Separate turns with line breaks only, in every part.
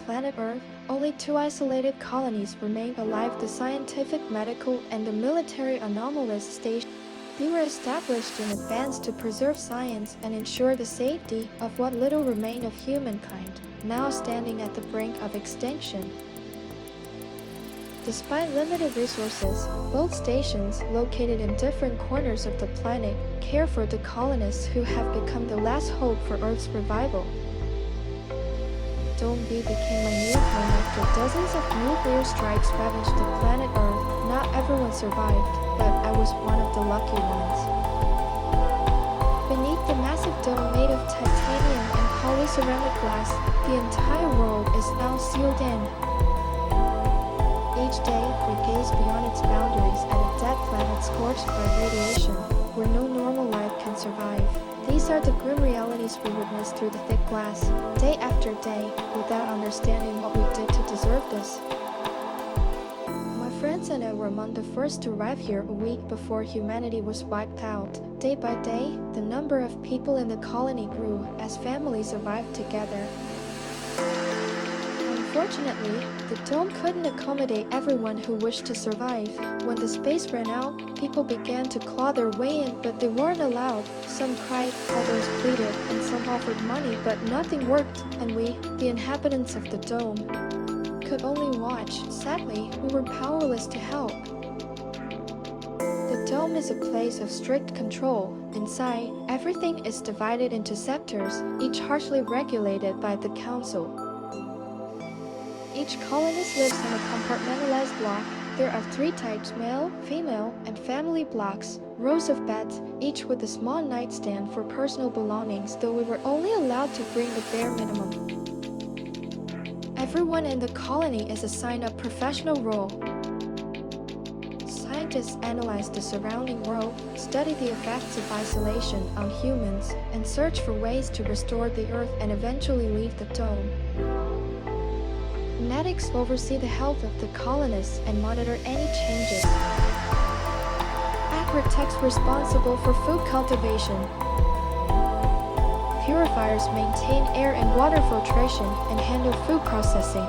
planet Earth, only 2 isolated colonies remained alive: the scientific, medical, and the military anomalous station. They were established in advance to preserve science and ensure the safety of what little remained of humankind, now standing at the brink of extinction. Despite limited resources, both stations, located in different corners of the planet, care for the colonists who have become the last hope for Earth's revival. Dome B became my new home after dozens of nuclear strikes ravaged the planet Earth. Not everyone survived, but I was one of the lucky ones. Beneath the massive dome made of titanium and polyceramic glass, the entire world is now sealed in. Each day, we gaze beyond its boundaries at a dead planet scorched by radiation, where no normal life can survive. These are the grim realities we witness through the thick glass, day after day, without understanding what we did to deserve this. My friends and I were among the first to arrive here a week before humanity was wiped out. Day by day, the number of people in the colony grew as families arrived together. Unfortunately, the dome couldn't accommodate everyone who wished to survive. When the space ran out, people began to claw their way in, but they weren't allowed. Some cried, others pleaded, and some offered money, but nothing worked, and we, the inhabitants of the dome, could only watch. Sadly, we were powerless to help. The dome is a place of strict control. Inside, everything is divided into sectors, each harshly regulated by the council. Each colonist lives in a compartmentalized block. There are 3 types: male, female, and family blocks, rows of beds, each with a small nightstand for personal belongings, though we were only allowed to bring the bare minimum. Everyone in the colony is assigned a professional role. Scientists analyze the surrounding world, study the effects of isolation on humans, and search for ways to restore the Earth and eventually leave the dome. Medics oversee the health of the colonists and monitor any changes. Agritechs responsible for food cultivation. Purifiers maintain air and water filtration and handle food processing.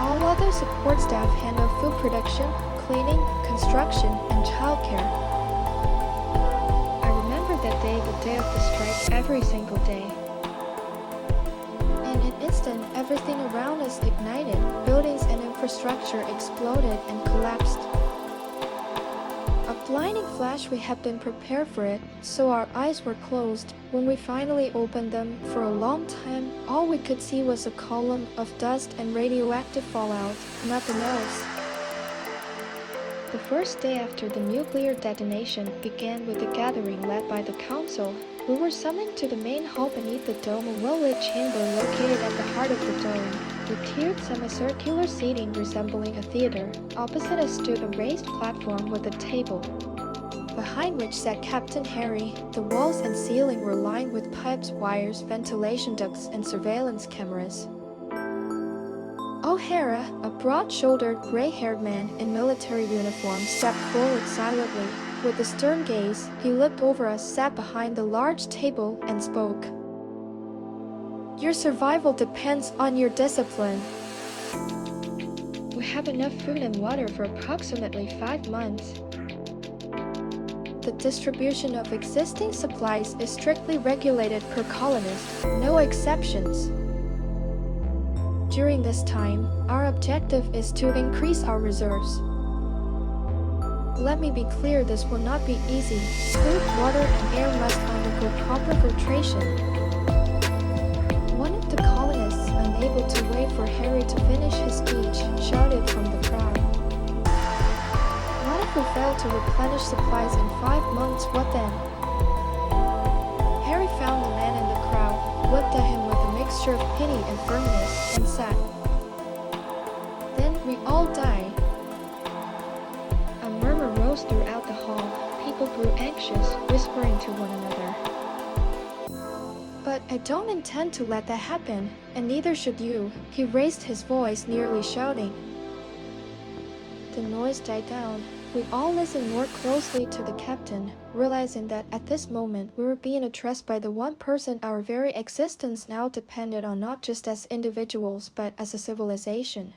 All other support staff handle food production, cleaning, construction, and childcare. I remember that day, the day of the strike, every single day. In an instant, everything around us ignited. Buildings and infrastructure exploded and collapsed. A blinding flash, we had been prepared for it, so our eyes were closed. When we finally opened them, for a long time, all we could see was a column of dust and radioactive fallout, nothing else. The first day after the nuclear detonation began with a gathering led by the council. We were summoned to the main hall beneath the dome, a well-lit chamber located at the heart of the dome, with tiered semicircular seating resembling a theater. Opposite us stood a raised platform with a table, behind which sat Captain Harry. The walls and ceiling were lined with pipes, wires, ventilation ducts, and surveillance cameras. O'Hara, a broad-shouldered, gray-haired man in military uniform, stepped forward silently. With a stern gaze, he looked over us, sat behind the large table, and spoke. Your survival depends on your discipline. We have enough food and water for approximately 5 months. The distribution of existing supplies is strictly regulated per colonist, no exceptions. During this time, our objective is to increase our reserves. Let me be clear, this will not be easy. Food, water, and air must undergo proper filtration. One of the colonists, unable to wait for Harry to finish his speech, shouted from the crowd. What if we fail to replenish supplies in 5 months? What then? Harry found the man in the crowd, looked at him with a mixture of pity and firmness, and said, Then we all die. Throughout the hall, people grew anxious, whispering to one another. But I don't intend to let that happen, and neither should you. He raised his voice, nearly shouting. The noise died down. We all listened more closely to the captain, realizing that at this moment we were being addressed by the one person our very existence now depended on, not just as individuals but as a civilization.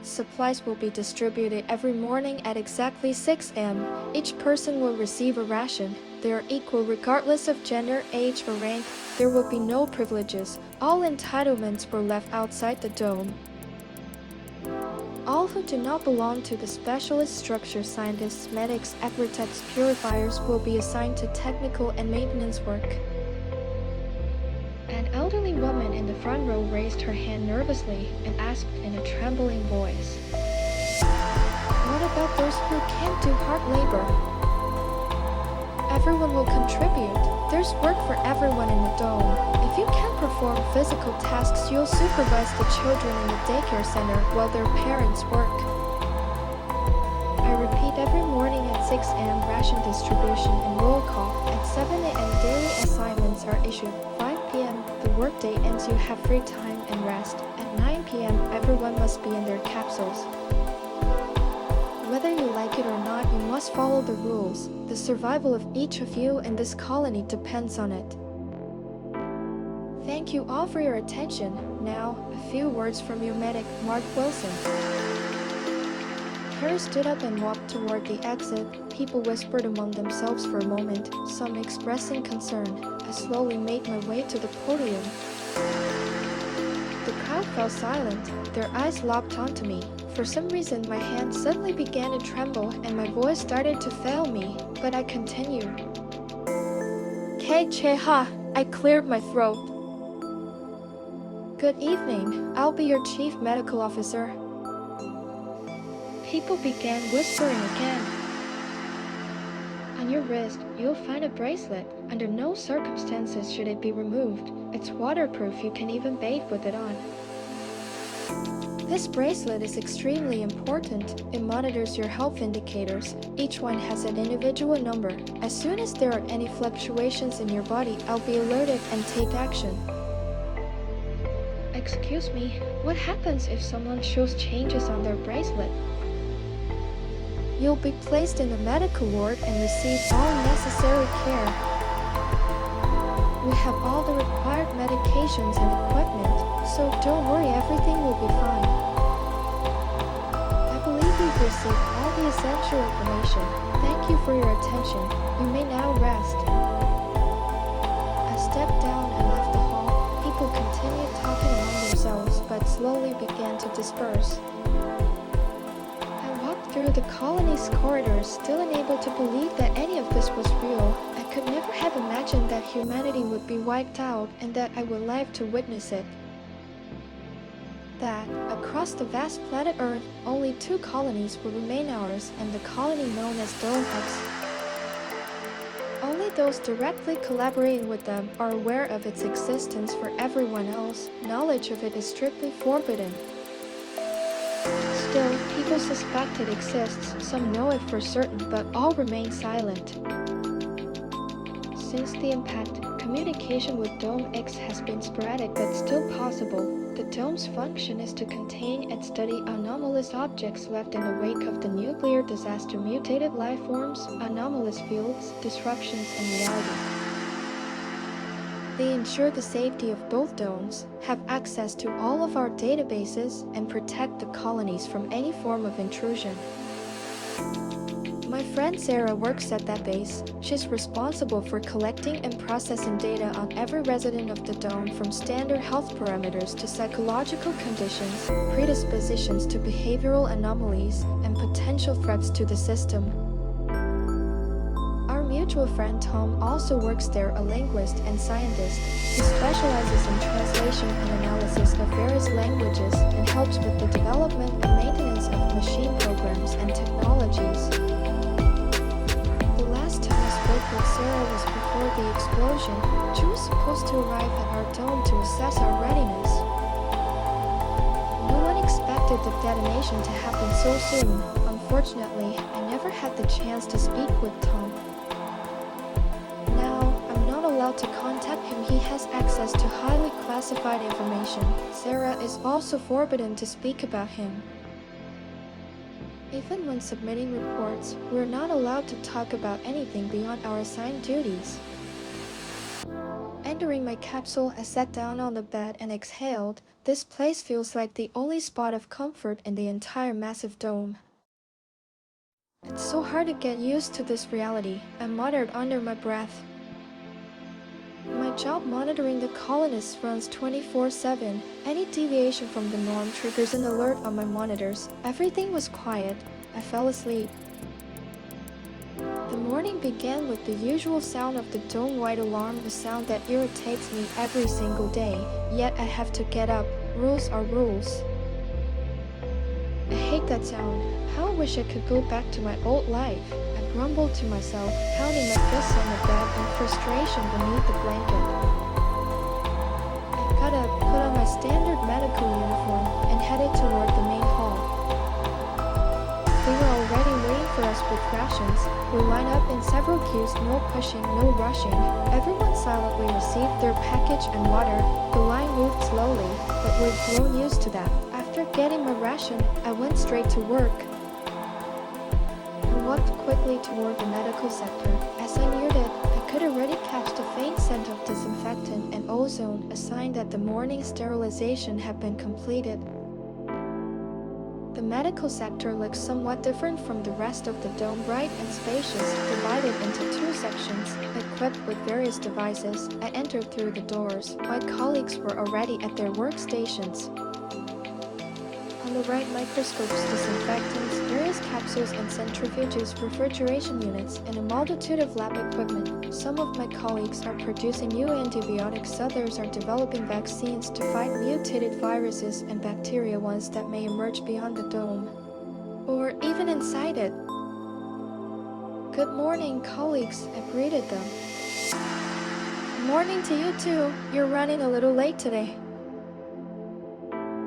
Supplies will be distributed every morning at exactly 6 a.m. Each person will receive a ration. They are equal regardless of gender, age, or rank. There will be no privileges. All entitlements were left outside the dome. All who do not belong to the specialist structure, scientists, medics, architects, purifiers, will be assigned to technical and maintenance work. An elderly woman in the front row raised her hand nervously and asked in a trembling voice, "What about those who can't do hard labor?" "Everyone will contribute. There's work for everyone in the dome. If you can't perform physical tasks, you'll supervise the children in the daycare center while their parents work." I repeat, every morning at 6 a.m. ration distribution and roll call. At 7 a.m. daily assignments are issued. 5 p.m. the workday ends, you have free time and rest. At 9 p.m. everyone must be in their capsules. Whether you like it or not, you must follow the rules. The survival of each of you in this colony depends on it. Thank you all for your attention. Now, a few words from your medic, Mark Wilson. Harry stood up and walked toward the exit. People whispered among themselves for a moment, some expressing concern. I slowly made my way to the podium. The crowd fell silent. Their eyes locked onto me. For some reason, my hands suddenly began to tremble and my voice started to fail me, but I continued. K-che-ha, I cleared my throat. Good evening, I'll be your chief medical officer. People began whispering again. On your wrist, you'll find a bracelet. Under no circumstances should it be removed. It's waterproof, you can even bathe with it on. This bracelet is extremely important. It monitors your health indicators. Each one has an individual number. As soon as there are any fluctuations in your body, I'll be alerted and take action. Excuse me, what happens if someone shows changes on their bracelet? You'll be placed in the medical ward and receive all necessary care. We have all the required medications and equipment, so don't worry, everything will be fine. I believe you've received all the essential information. Thank you for your attention. You may now rest. I stepped down and left the hall. People continued talking among themselves, but slowly began to disperse. Through the colony's corridors, still unable to believe that any of this was real. I could never have imagined that humanity would be wiped out and that I would live to witness it. That, across the vast planet Earth, only 2 colonies will remain ours, and the colony known as Dome X. Only those directly collaborating with them are aware of its existence. For everyone else, knowledge of it is strictly forbidden. Still, people suspect it exists, some know it for certain, but all remain silent. Since the impact, communication with Dome X has been sporadic but still possible. The dome's function is to contain and study anomalous objects left in the wake of the nuclear disaster, mutated life forms, anomalous fields, disruptions in reality. They ensure the safety of both domes, have access to all of our databases, and protect the colonies from any form of intrusion. My friend Sarah works at that base. She's responsible for collecting and processing data on every resident of the dome, from standard health parameters to psychological conditions, predispositions to behavioral anomalies, and potential threats to the system. Our mutual friend Tom also works there, a linguist and scientist. He specializes in translation and analysis of various languages and helps with the development and maintenance of machine programs and technologies. The last time I spoke with Sarah was before the explosion. She was supposed to arrive at our dome to assess our readiness. No one expected the detonation to happen so soon. Unfortunately, I never had the chance to speak with Tom. Allowed to contact him. He has access to highly classified information. Sarah is also forbidden to speak about him. Even when submitting reports, we're not allowed to talk about anything beyond our assigned duties. Entering my capsule, I sat down on the bed and exhaled. This place feels like the only spot of comfort in the entire massive dome. It's so hard to get used to this reality, I muttered under my breath. My job monitoring the colonists runs 24/7. Any deviation from the norm triggers an alert on my monitors. Everything was quiet. I fell asleep. The morning began with the usual sound of the dome-wide alarm, a sound that irritates me every single day. Yet I have to get up. Rules are rules. I hate that sound. How I wish I could go back to my old life. I grumbled to myself, pounding my fists on the bed in frustration beneath the blanket. I got up, put on my standard medical uniform, and headed toward the main hall. They were already waiting for us with rations. We lined up in several queues, no pushing, no rushing. Everyone silently received their package and water. The line moved slowly, but we'd grown used to that. After getting my ration, I went straight to work. I walked quickly toward the medical sector. As I neared it, I could already catch the faint scent of disinfectant and ozone, a sign that the morning sterilization had been completed. The medical sector looks somewhat different from the rest of the dome, bright and spacious, divided into two sections, equipped with various devices. I entered through the doors. My colleagues were already at their workstations. On the right, microscopes, disinfectants, various capsules and centrifuges, refrigeration units, and a multitude of lab equipment. Some of my colleagues are producing new antibiotics, others are developing vaccines to fight mutated viruses and bacteria, ones that may emerge beyond the dome, or even inside it. Good morning, colleagues, I greeted them. Morning to you too. You're running a little late today.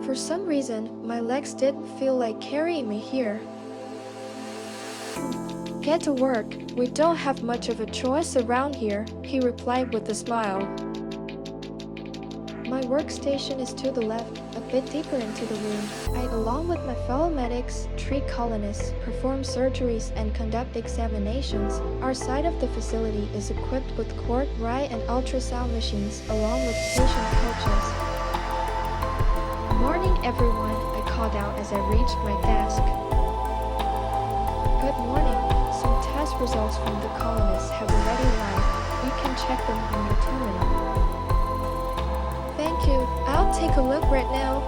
For some reason, my legs didn't feel like carrying me here. Get to work. We don't have much of a choice around here, he replied with a smile. My workstation is to the left, a bit deeper into the room. I, along with my fellow medics, treat colonists, perform surgeries, and conduct examinations. Our side of the facility is equipped with cord, RI, and ultrasound machines, along with patient couches. Morning, everyone, I called out as I reached my desk. Good morning. Some test results from the colonists have already arrived. You can check them on your terminal. Thank you. I'll take a look right now.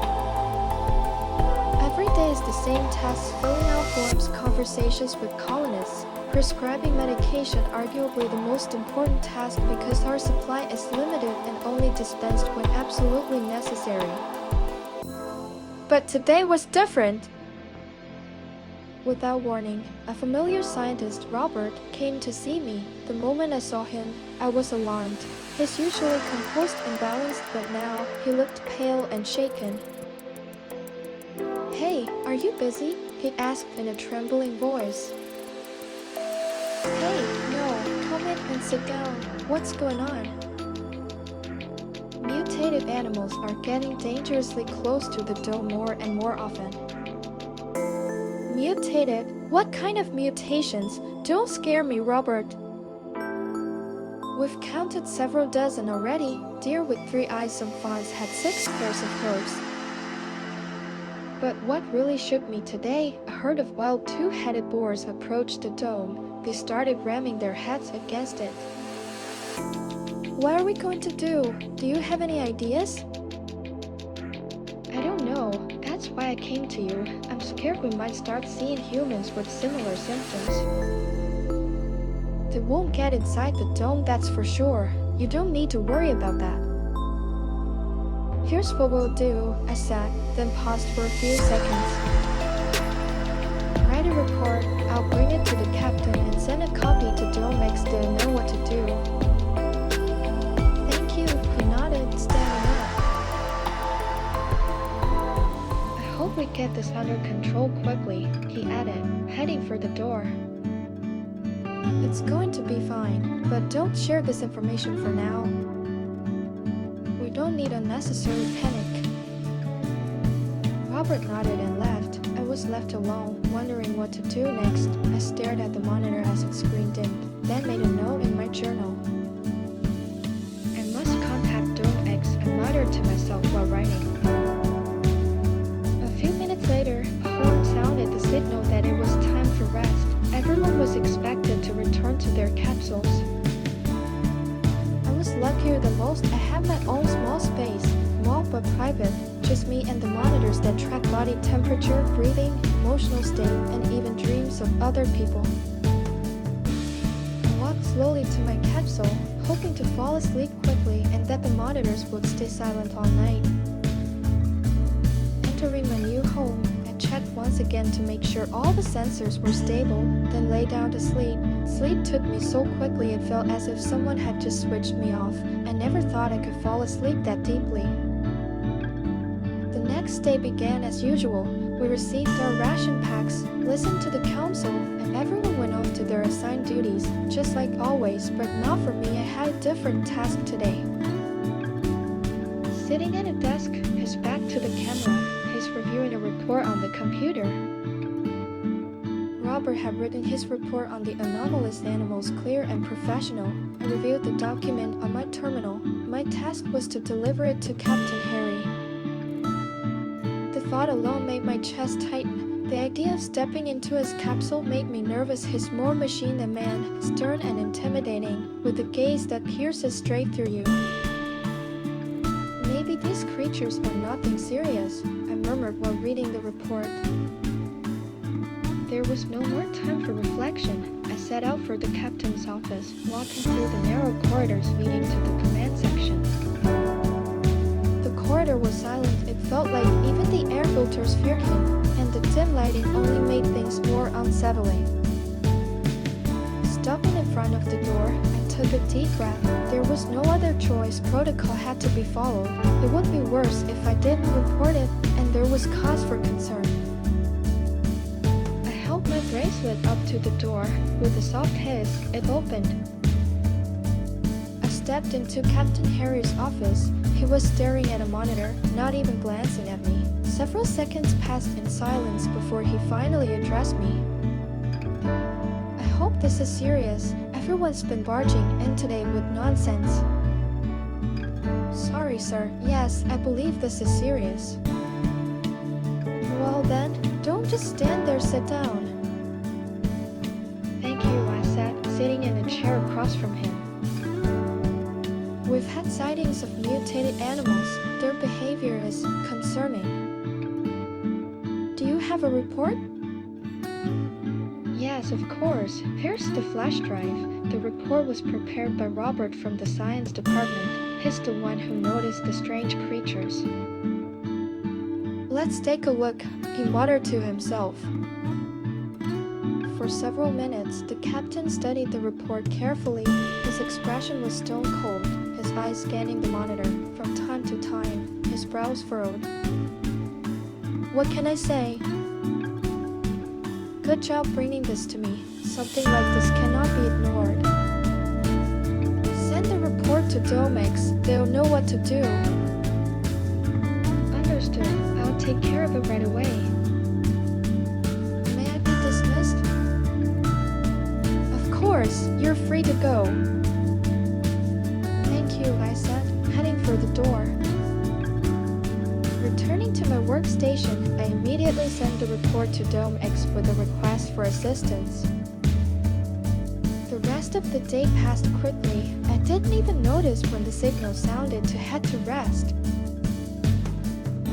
Every day is the same tasks: filling out forms, conversations with colonists, prescribing medication, arguably the most important task because our supply is limited and only dispensed when absolutely necessary. But today was different. Without warning, a familiar scientist, Robert, came to see me. The moment I saw him, I was alarmed. He's usually composed and balanced, but now he looked pale and shaken. Hey, are you busy? He asked in a trembling voice. Hey, no, come in and sit down. What's going on? Mutated animals are getting dangerously close to the dome more and more often. Mutated? What kind of mutations? Don't scare me, Robert. We've counted several dozen already. Deer with 3 eyes, some fawns had 6 pairs of hooves. But what really shook me today, a herd of wild 2-headed boars approached the dome. They started ramming their heads against it. What are we going to do? Do you have any ideas? I don't know. That's why I came to you. I'm scared we might start seeing humans with similar symptoms. They won't get inside the dome, that's for sure. You don't need to worry about that. Here's what we'll do, I said, then paused for a few seconds. Write a report. I'll bring it to the captain and send a copy to Dome X. They'll know what to do. He nodded, standing up. I hope we get this under control quickly, he added, heading for the door. It's going to be fine, but don't share this information for now. We don't need unnecessary panic. Robert nodded and left. I was left alone, wondering what to do next. I stared at the monitor as its screen dimmed, then made a note in my journal. I must contact Dome X, I muttered to myself while writing. A few minutes later, a horn sounded, the signal that it was time for rest. Everyone was expected to return to their capsules. I was luckier than most. I had my own small space, small but private, just me and the monitors that track body temperature, breathing, emotional state, and even dreams of other people. I walked slowly to my capsule, hoping to fall asleep quickly and that the monitors would stay silent all night. Entering my new home, I checked once again to make sure all the sensors were stable, then lay down to sleep. Sleep took me so quickly it felt as if someone had just switched me off. I never thought I could fall asleep that deeply. The next day began as usual. We received our ration packs, listened to the council, and everyone went off to their assigned duties, just like always, but not for me. I had a different task today. Sitting at a desk, his back to the camera, he's reviewing a report on the computer. Robert had written his report on the anomalous animals clear and professional. I reviewed the document on my terminal. My task was to deliver it to Captain Harry. The thought alone made my chest tighten. The idea of stepping into his capsule made me nervous. He's more machine than man, stern and intimidating, with a gaze that pierces straight through you. Maybe these creatures are nothing serious, I murmured while reading the report. There was no more time for reflection. I set out for the captain's office, walking through the narrow corridors leading to the command section. The corridor was silent. It felt like even the air filters feared him, and the dim lighting only made things more unsettling. Stopping in front of the door, I took a deep breath. There was no other choice. Protocol had to be followed. It would be worse if I didn't report it, and there was cause for concern. I held my bracelet up to the door. With a soft hiss, it opened. I stepped into Captain Harry's office. He was staring at a monitor, not even glancing at me. Several seconds passed in silence before he finally addressed me. I hope this is serious. Everyone's been barging in today with nonsense. Sorry, sir. Yes, I believe this is serious. Well then, don't just stand there, sit down. Thank you, I said, sitting in a chair across from him. We've had sightings of mutated animals. Their behavior is concerning. Do you have a report? Yes, of course. Here's the flash drive. The report was prepared by Robert from the science department. He's the one who noticed the strange creatures. Let's take a look, he muttered to himself. For several minutes, the captain studied the report carefully. His expression was stone cold, his eyes scanning the monitor. From time to time, his brows furrowed. What can I say? Good job bringing this to me. Something like this cannot be ignored. Send the report to Domex. They'll know what to do. Understood. I'll take care of it right away. May I be dismissed? Of course. You're free to go. Thank you, I said, heading for the door. Returning to my workstation, I immediately sent the report to Dome X with a request for assistance. The rest of the day passed quickly. I didn't even notice when the signal sounded to head to rest.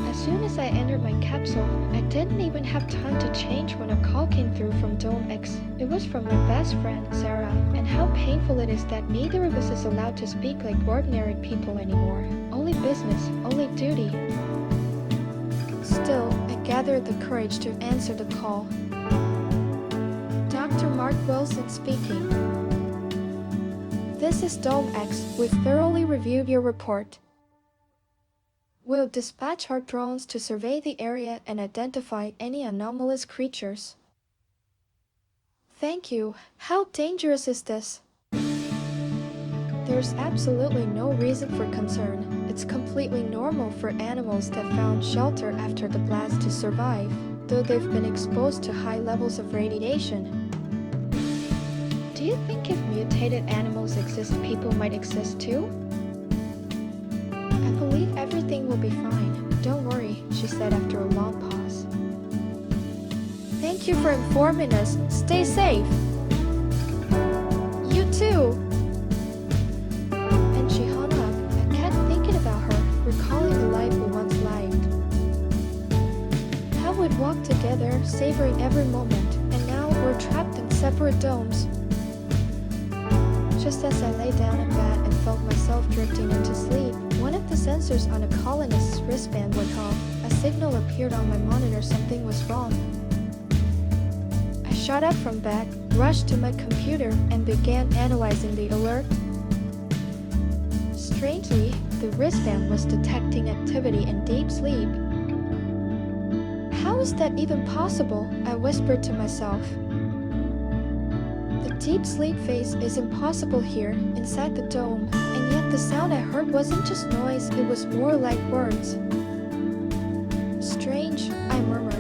As soon as I entered my capsule, I didn't even have time to change when a call came through from Dome X. It was from my best friend, Sarah, and how painful it is that neither of us is allowed to speak like ordinary people anymore. Only business, only duty. Still, I gathered the courage to answer the call. Dr. Mark Wilson speaking. This is Dome X. We've thoroughly reviewed your report. We'll dispatch our drones to survey the area and identify any anomalous creatures. Thank you. How dangerous is this? There's absolutely no reason for concern. It's completely normal for animals that found shelter after the blast to survive. though they've been exposed to high levels of radiation. Do you think if mutated animals exist, people might exist too? I believe everything will be fine. Don't worry, she said after a long pause. Thank you for informing us. Stay safe. You too. And she hung up. I kept thinking about her, recalling the life we once lived. How we'd walk together, savoring every moment, and now we're trapped in separate domes. Just as I lay down in bed and felt myself drifting into sleep, one of the sensors on a colonist's wristband went off. A signal appeared on my monitor. Something was wrong. I shot up from bed, rushed to my computer, and began analyzing the alert. Strangely, the wristband was detecting activity in deep sleep. How is that even possible? I whispered to myself. The deep sleep phase is impossible here, inside the dome, and yet the sound I heard wasn't just noise, it was more like words. Strange, I murmured.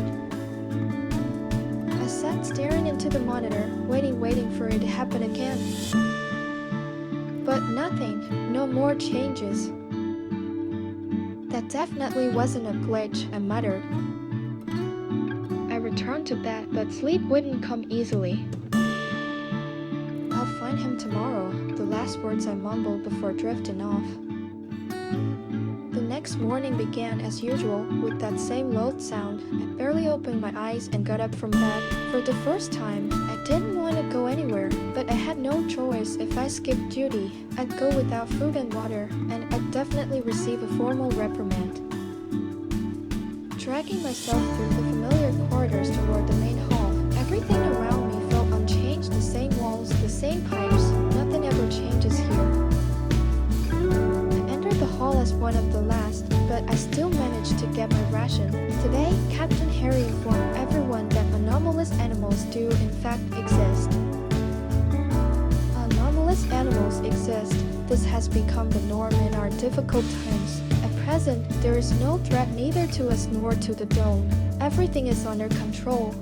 I sat staring into the monitor, waiting for it to happen again. But nothing, no more changes. That definitely wasn't a glitch, I muttered. I returned to bed, but sleep wouldn't come easily. I'll find him tomorrow, the last words I mumbled before drifting off. The next morning began as usual with that same loud sound. I barely opened my eyes and got up from bed. For the first time, I didn't want to go anywhere, but I had no choice. If I skipped duty, I'd go without food and water, and I'd definitely receive a formal reprimand. Dragging myself through the familiar corridors toward the main hall, everything around me felt unchanged. The same walls, the same pipes, nothing ever changes here. I entered the hall as one of the last, but I still managed to get my ration. Today, Captain Harry informed everyone that anomalous animals do in fact exist. Anomalous animals exist. This has become the norm in our difficult times. At present, there is no threat neither to us nor to the dome. Everything is under control.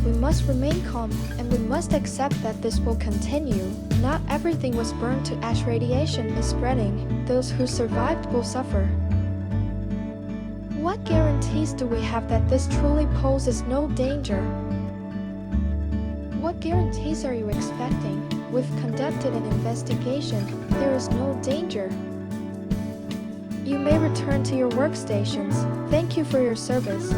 We must remain calm, and we must accept that this will continue. Not everything was burned to ash. Radiation is spreading. Those who survived will suffer. What guarantees do we have that this truly poses no danger? What guarantees are you expecting? We've conducted an investigation. There is no danger. You may return to your workstations. Thank you for your service.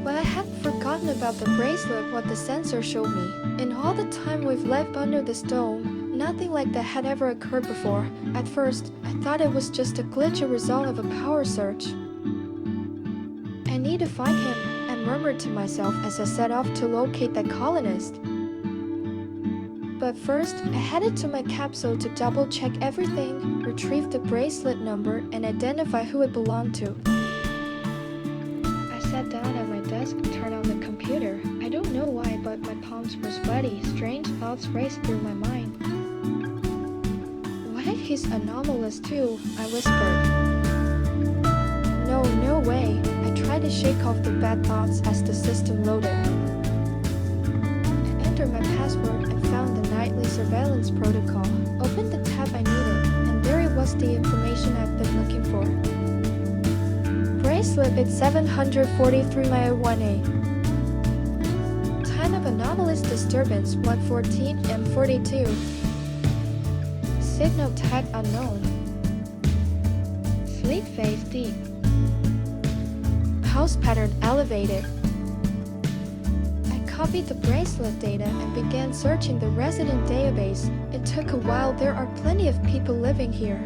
But I hadn't forgotten about the bracelet, what the sensor showed me. In all the time we've lived under this dome, nothing like that had ever occurred before. At first, I thought it was just a glitch, a result of a power surge. I need to find him, I murmured to myself as I set off to locate that colonist. But first, I headed to my capsule to double-check everything, retrieve the bracelet number, and identify who it belonged to. I sat down at my desk, turned on the computer. I don't know why, but my palms were sweaty. Strange thoughts raced through my mind. What if he's anomalous too? I whispered. No way. I tried to shake off the bad thoughts as the system loaded. I entered my password and found the nightly surveillance protocol. Opened the tab I needed, and there it was, the information I've been looking for. Bracelet at 743 Maya 1A. Time of anomalous disturbance 1:14 and 42. Signal tag unknown. Sleep phase deep. Pulse pattern elevated. I copied the bracelet data and began searching the resident database. It took a while. There are plenty of people living here.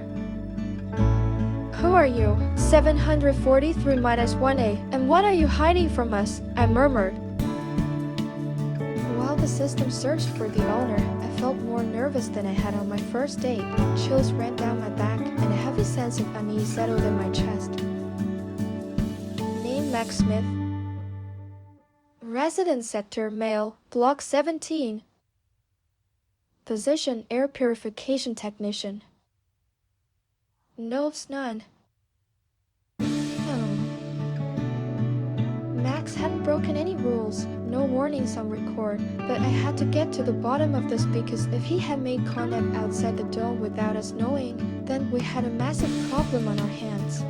Who are you? 743-1A, and what are you hiding from us? I murmured. While the system searched for the owner, I felt more nervous than I had on my first date. Chills ran down my back, and a heavy sense of unease settled in my chest. Name Max Smith. Residence sector male, block 17. Position air purification technician. Nerves none. Max hadn't broken any rules, no warnings on record, but I had to get to the bottom of this because if he had made contact outside the dome without us knowing, then we had a massive problem on our hands.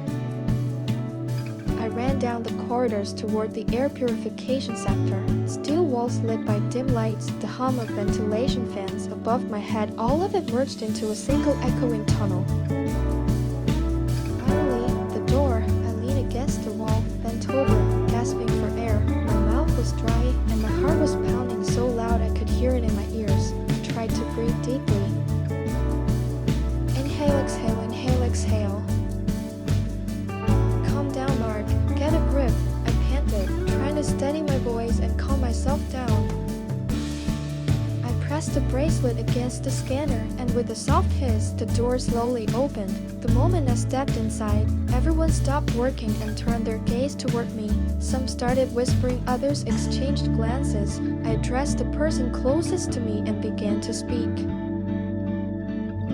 I ran down the corridors toward the air purification sector. Steel walls lit by dim lights, the hum of ventilation fans above my head, all of it merged into a single echoing tunnel. Finally, the door. I leaned against the wall, bent over, gasping for air. My mouth was dry, and my heart was pounding so loud I could hear it in my ears. I tried to breathe deeply. Inhale, exhale, inhale, exhale. Get a grip, I panted, trying to steady my voice and calm myself down. I pressed the bracelet against the scanner, and with a soft hiss, the door slowly opened. The moment I stepped inside, everyone stopped working and turned their gaze toward me. Some started whispering, others exchanged glances. I addressed the person closest to me and began to speak.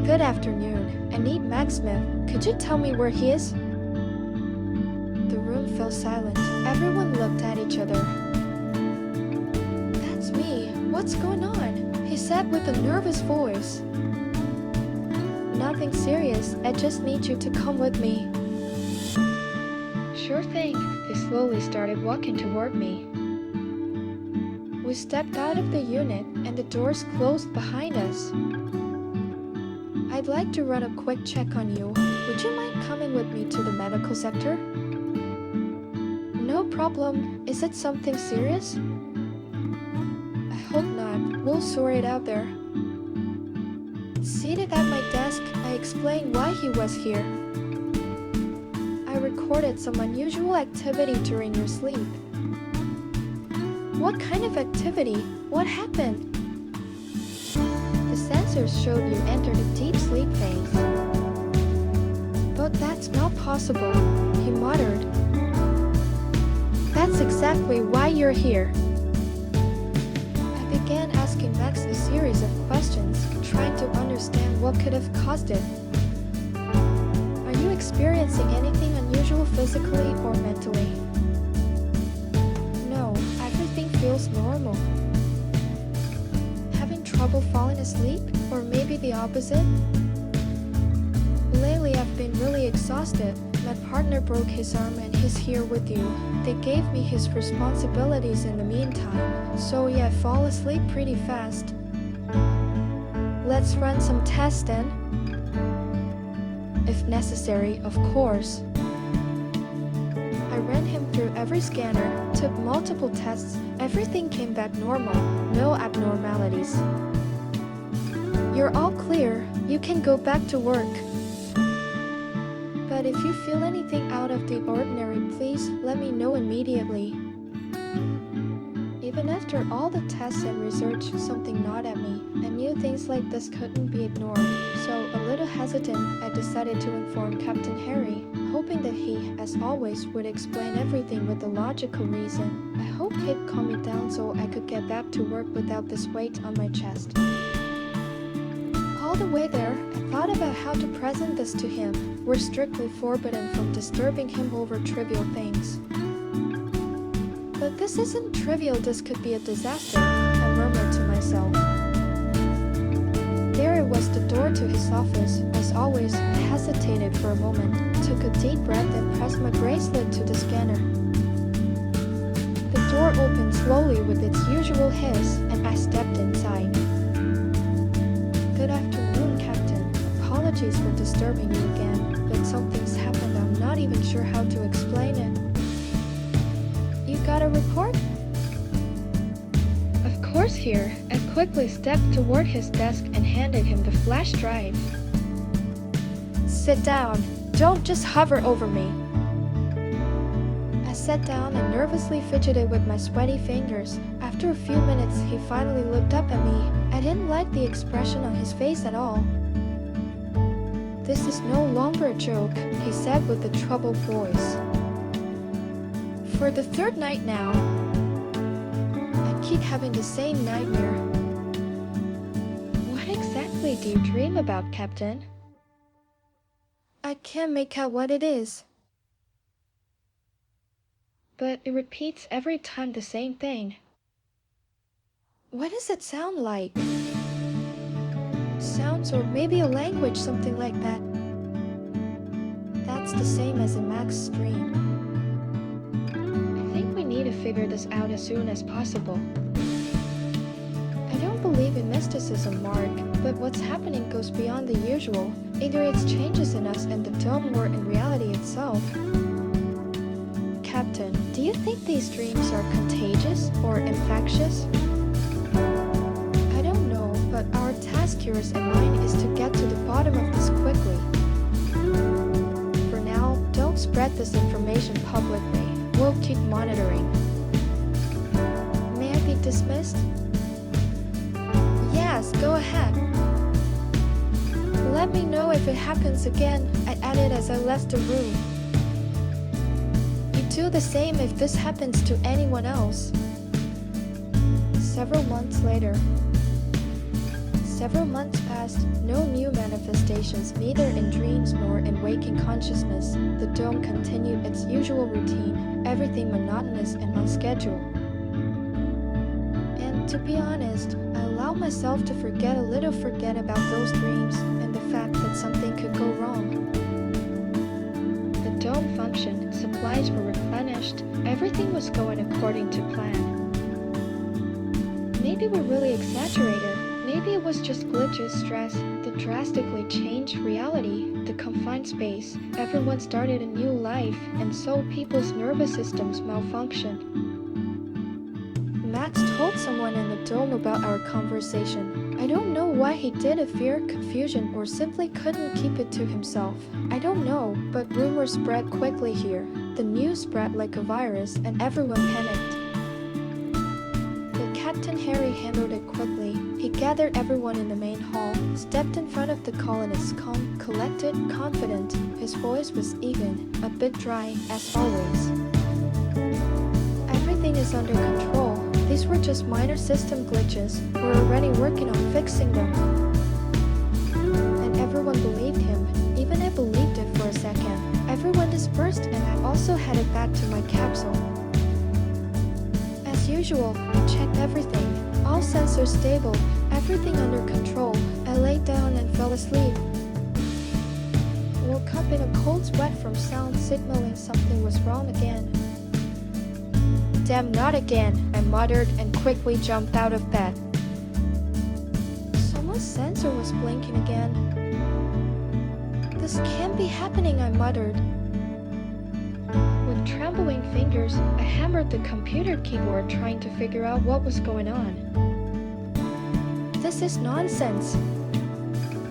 Good afternoon, I need Max Smith. Could you tell me where he is? The room fell silent. Everyone looked at each other. That's me. What's going on? He said with a nervous voice. Nothing serious. I just need you to come with me. Sure thing. They slowly started walking toward me. We stepped out of the unit and the doors closed behind us. I'd like to run a quick check on you. Would you mind coming with me to the medical sector? No problem. Is it something serious? I hope not. We'll sort it out there. Seated at my desk, I explained why he was here. I recorded some unusual activity during your sleep. What kind of activity? What happened? The sensors showed you entered a deep sleep phase. But that's not possible, he muttered. That's exactly why you're here. I began asking Max a series of questions, trying to understand what could have caused it. Are you experiencing anything unusual physically or mentally? No, everything feels normal. Having trouble falling asleep? Or maybe the opposite? Lately I've been really exhausted. My partner broke his arm and he's here with you. They gave me his responsibilities in the meantime, so yeah, I fall asleep pretty fast. Let's run some tests then. If necessary, of course. I ran him through every scanner, took multiple tests. Everything came back normal, no abnormalities. You're all clear. You can go back to work. But if you feel anything out of the ordinary, please let me know immediately. Even after all the tests and research, something gnawed at me. I knew things like this couldn't be ignored, so a little hesitant, I decided to inform Captain Harry, hoping that he, as always, would explain everything with a logical reason. I hoped he'd calm me down so I could get back to work without this weight on my chest. All the way there, I thought about how to present this to him. We're strictly forbidden from disturbing him over trivial things. But this isn't trivial, this could be a disaster, I murmured to myself. There it was, the door to his office. As always, I hesitated for a moment, took a deep breath and pressed my bracelet to the scanner. The door opened slowly with its usual hiss, and I stepped inside. Good afternoon, Captain. Apologies for disturbing you again, but something's happened. I'm not even sure how to explain it. You got a report? Of course, here. I quickly stepped toward his desk and handed him the flash drive. Sit down. Don't just hover over me. I sat down and nervously fidgeted with my sweaty fingers. After a few minutes, he finally looked up at me. I didn't like the expression on his face at all. This is no longer a joke, he said with a troubled voice. For the third night now, I keep having the same nightmare. What exactly do you dream about, Captain? I can't make out what it is. but it repeats every time the same thing. What does it sound like? Sounds or maybe a language, something like that. That's the same as in Mac's dream. I think we need to figure this out as soon as possible. I don't believe in mysticism, Mark, but what's happening goes beyond the usual. Either it's changes in us and the dome or in reality itself. Captain, do you think these dreams are contagious or infectious? I don't know, but our task here as mine is to get to the bottom of this quickly. For now, don't spread this information publicly. We'll keep monitoring. May I be dismissed? Yes, go ahead. Let me know if it happens again. I added as I left the room. You do the same if this happens to anyone else. Several months later. Several months passed, no new manifestations, neither in dreams nor in waking consciousness. The dome continued its usual routine, everything monotonous and on schedule. And to be honest, I allowed myself to forget about those dreams and the fact that something could go wrong. The dome functioned, supplies were replenished, everything was going according to plan. Maybe we really exaggerated. Maybe it was just glitches, stress, that drastically changed reality, the confined space. Everyone started a new life, and so people's nervous systems malfunctioned. Max told someone in the dome about our conversation. I don't know why he did it, fear, confusion, or simply couldn't keep it to himself. I don't know, but rumors spread quickly here. The news spread like a virus, and everyone panicked. But Captain Harry handled it quickly. He gathered everyone in the main hall, stepped in front of the colonists, calm, collected, confident. His voice was even, a bit dry, as always. Everything is under control. These were just minor system glitches. We're already working on fixing them. And everyone believed him. Even I believed it for a second. Everyone dispersed and I also headed back to my capsule. As usual, I checked everything. All sensors stable, everything under control. I laid down and fell asleep. Woke up in a cold sweat from sound signaling something was wrong again. Damn, not again, I muttered and quickly jumped out of bed. Someone's sensor was blinking again. This can't be happening, I muttered. With trembling fingers, I hammered the computer keyboard trying to figure out what was going on. This is nonsense.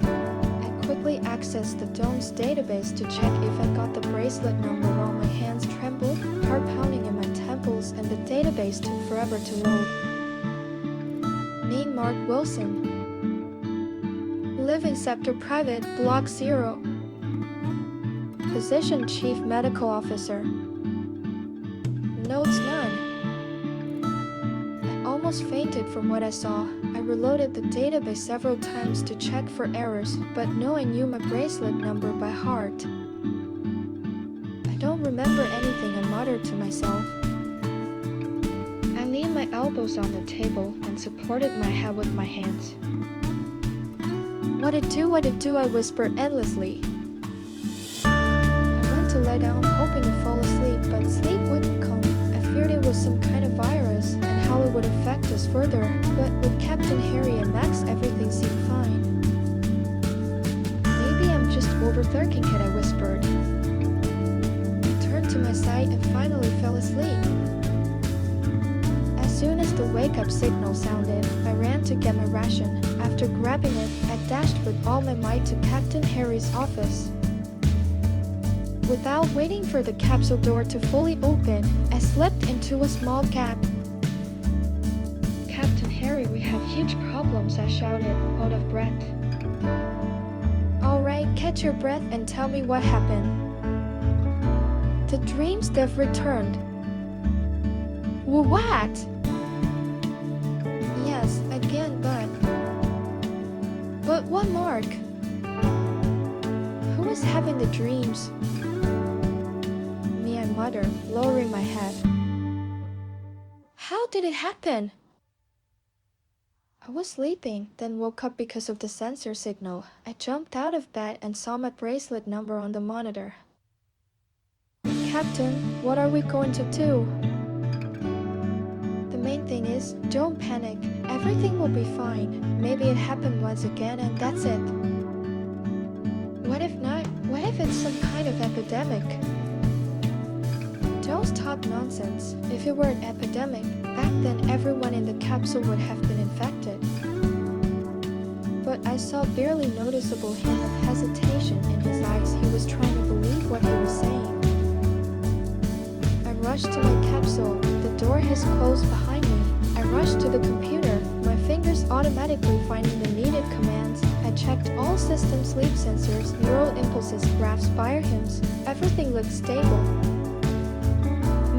I quickly accessed the dome's database to check if I got the bracelet number while my hands trembled, heart pounding in my temples, and the database took forever to load. Name Mark Wilson. Living Sector Private, Block 0. Position Chief Medical Officer. Notes none. I almost fainted from what I saw. I reloaded the database several times to check for errors, but no, I knew my bracelet number by heart. I don't remember anything, I muttered to myself. I leaned my elbows on the table and supported my head with my hands. What it do, I whispered endlessly. I went to lie down hoping to fall asleep, but sleep wouldn't come. I feared it was some kind of virus and how it would affect us further, but with Captain Harry and Max everything seemed fine. Maybe I'm just overthinking it, I whispered. I turned to my side and finally fell asleep. As soon as the wake-up signal sounded, I ran to get my ration. After grabbing it, I dashed with all my might to Captain Harry's office. Without waiting for the capsule door to fully open, I slipped into a small gap. Captain Harry, we have huge problems, I shouted, out of breath. All right, catch your breath and tell me what happened. The dreams, they've returned. What? Yes, again, but what, Mark? Who is having the dreams? Me, I muttered, lowering my head. did it happen? I was sleeping, then woke up because of the sensor signal. I jumped out of bed and saw my bracelet number on the monitor. Captain, what are we going to do? The main thing is, don't panic. Everything will be fine. Maybe it happened once again and that's it. What if not? What if it's some kind of epidemic? Don't talk nonsense. If it were an epidemic, back then everyone in the capsule would have been infected. But I saw barely noticeable hint of hesitation in his eyes. He was trying to believe what he was saying. I rushed to my capsule. The door has closed behind me. I rushed to the computer, my fingers automatically finding the needed commands. I checked all system sleep sensors, neural impulses, graphs, wirehymns. Everything looked stable.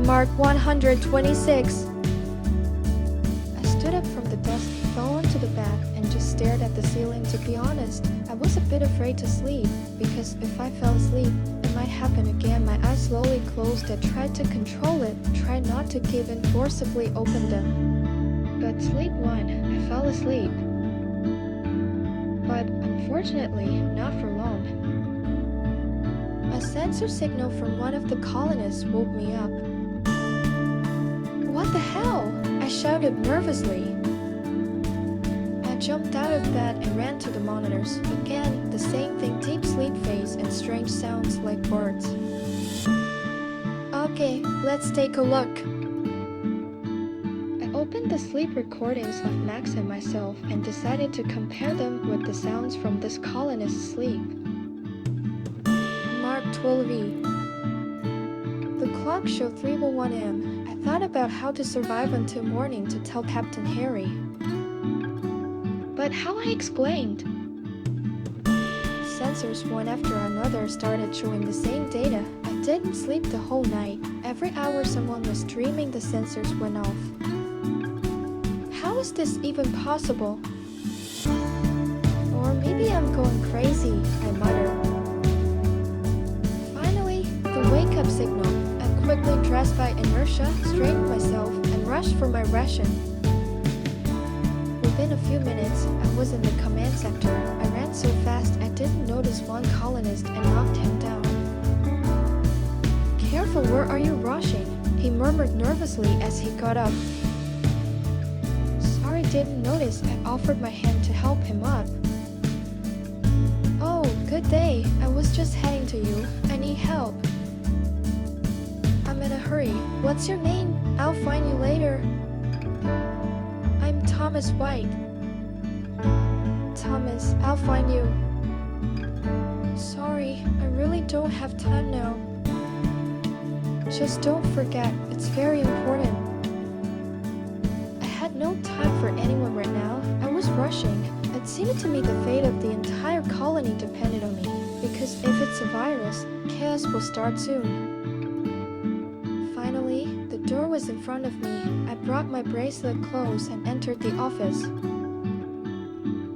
Mark 126. I stood up from the desk, fell onto the bed, and just stared at the ceiling. To be honest, I was a bit afraid to sleep, because if I fell asleep, it might happen again. My eyes slowly closed. I tried to control it, tried not to give in, forcibly opened them. But sleep won. I fell asleep. But unfortunately, not for long. A sensor signal from one of the colonists woke me up. What the hell? I shouted nervously. I jumped out of bed and ran to the monitors. Again, the same thing, deep sleep phase and strange sounds like birds. Okay, let's take a look. I opened the sleep recordings of Max and myself and decided to compare them with the sounds from this colonist's sleep. Mark 12E. The clock showed 3:01 am. I thought about how to survive until morning to tell Captain Harry. But how I explained? Sensors one after another started showing the same data. I didn't sleep the whole night. Every hour someone was dreaming, the sensors went off. How is this even possible? Or maybe I'm going crazy, I muttered. Finally, the wake-up signal. I quickly dressed by inertia, straightened myself, and rushed for my ration. Within a few minutes, I was in the command sector. I ran so fast I didn't notice one colonist and knocked him down. Careful, where are you rushing? He murmured nervously as he got up. Sorry, didn't notice. I offered my hand to help him up. Oh, good day. I was just heading to you. I need help. I'm in a hurry. What's your name? I'll find you later. I'm Thomas White. Thomas, I'll find you. Sorry, I really don't have time now. Just don't forget, it's very important. I had no time for anyone right now. I was rushing. It seemed to me the fate of the entire colony depended on me, because if it's a virus, chaos will start soon. Finally, the door was in front of me. I brought my bracelet close and entered the office.